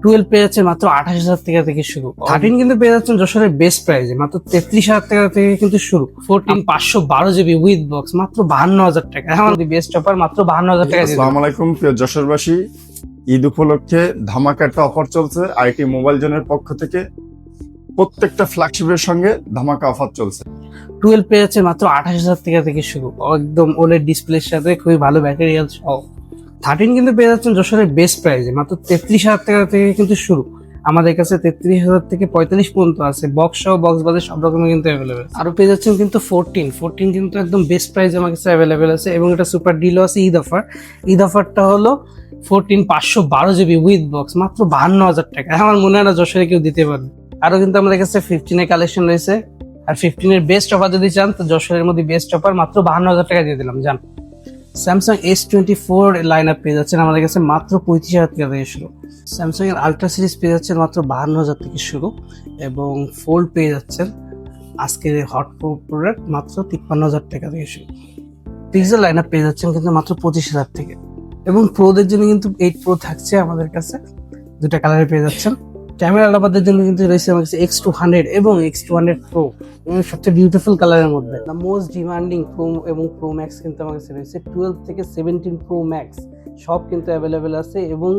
12 পেয়ে যাচ্ছে মাত্র 28,000 টাকা থেকে শুরু। 13 কিন্তু পেয়ে যাচ্ছেন যশোরের বেস্ট প্রাইসে মাত্র 33,000 টাকা থেকে কিন্তু শুরু। 14 512 জিবি উইথ বক্স মাত্র 52,000 টাকা। আমাদের বেস্ট অফার মাত্র 52,000 টাকা। আসসালামু আলাইকুম প্রিয় যশোরবাসী, ঈদ উপলক্ষে ধামাকা একটা অফার চলছে আইটি মোবাইল জোনের পক্ষ থেকে। প্রত্যেকটা ফ্ল্যাগশিপের সঙ্গে ধামাকা অফার চলছে। 12 পেয়ে যাচ্ছে মাত্র 28,000 টাকা থেকে শুরু, একদম ওলেড ডিসপ্লের সাথে খুবই ভালো ব্যাটারি হেলথ সহ। 13 কিন্তু পেয়ে যাচ্ছেন যশোরের বেস্ট প্রাইসে মাত্র 33,000 টাকা থেকে কিন্তু শুরু। আমাদের কাছে 33,000 থেকে 45 পর্যন্ত আছে, বক্স সহ বক্স বাদে সব রকমের কিন্তু অ্যাভেলেবেল। আরো পেয়ে যাচ্ছেন কিন্তু 14 কিন্তু একদম বেস্ট প্রাইসে আমার কাছে অ্যাভেলেবেল আছে, এবং এটা সুপার ডিলও আছে। ঈদ অফারটা হলো 14 512 জিবি উইথ বক্স মাত্র 52,000 টাকা। আমার মনে হয় না যশোরে কেউ দিতে পারবে। আরো কিন্তু আমাদের কাছে 15 এর কালেকশন রয়েছে, আর 15 এর বেস্ট অফার যদি চান তো যশোরের মধ্যে বেস্ট অফার মাত্র 52,000 টাকা দিয়ে দিলাম। জান স্যামসাং S24 লাইন আপ পেয়ে যাচ্ছেন আমাদের কাছে মাত্র 35,000 টাকা থেকে শুরু। স্যামসাং এর আলট্রা সিরিজ পেয়ে যাচ্ছেন মাত্র 52,000 থেকে শুরু, এবং ফোল্ড পেয়ে যাচ্ছেন আজকের হট প্রোডাক্ট মাত্র 53,000 টাকা থেকে শুরু। পিক্সেল লাইন আপ পেয়ে যাচ্ছেন কিন্তু মাত্র 25,000 থেকে, এবং প্রোদের জন্য কিন্তু 8 প্রো থাকছে আমাদের কাছে, দুটা কালারে পেয়ে যাচ্ছেন। ক্যামেরা আলাপাদের জন্য কিন্তু রয়েছে আমার কাছে X200 এবং X200 Pro, সবচেয়ে বিউটিফুল কালারের মধ্যে। দ্য মোস্ট ডিমান্ডিং প্রো এবং প্রো ম্যাক্স কিন্তু আমার কাছে রয়েছে। 12 থেকে 17 প্রো ম্যাক্স সব কিন্তু অ্যাভেলেবেল আছে, এবং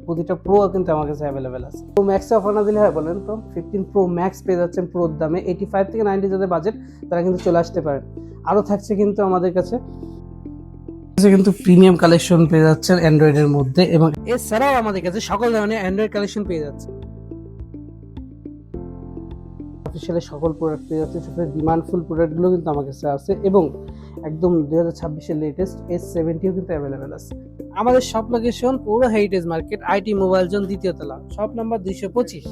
প্রতিটা প্রো কিন্তু আমার কাছে অ্যাভেলেবেল আছে। প্রো ম্যাক্সে অফার না দিলে হয় বলেন তো? 15 প্রো ম্যাক্স পেয়ে যাচ্ছেন প্রোর দামে 85 থেকে 90 যাদের বাজেট তারা কিন্তু চলে আসতে পারেন। আরও থাকছে কিন্তু আমাদের কাছে কিন্তু প্রিমিয়াম কালেকশন পেয়ে যাচ্ছেন অ্যান্ড্রয়েডের মধ্যে, এবং এছাড়াও আমাদের কাছে সকল ধরনের অ্যান্ড্রয়েড কালেকশন পেয়ে যাচ্ছে। অফিসিয়ালি সকল প্রোডাক্ট পেয়ে যাচ্ছে, সবচেয়ে ডিমান্ডফুল প্রোডাক্টগুলো কিন্তু আমার কাছে আছে, এবং একদম 2026-এর লেটেস্ট S70ও কিন্তু অ্যাভেলেবেল আছে। আমাদের সব লোকেশন পৌর heritage market, IT mobile zone, দ্বিতীয় তলা, শপ নাম্বার 225।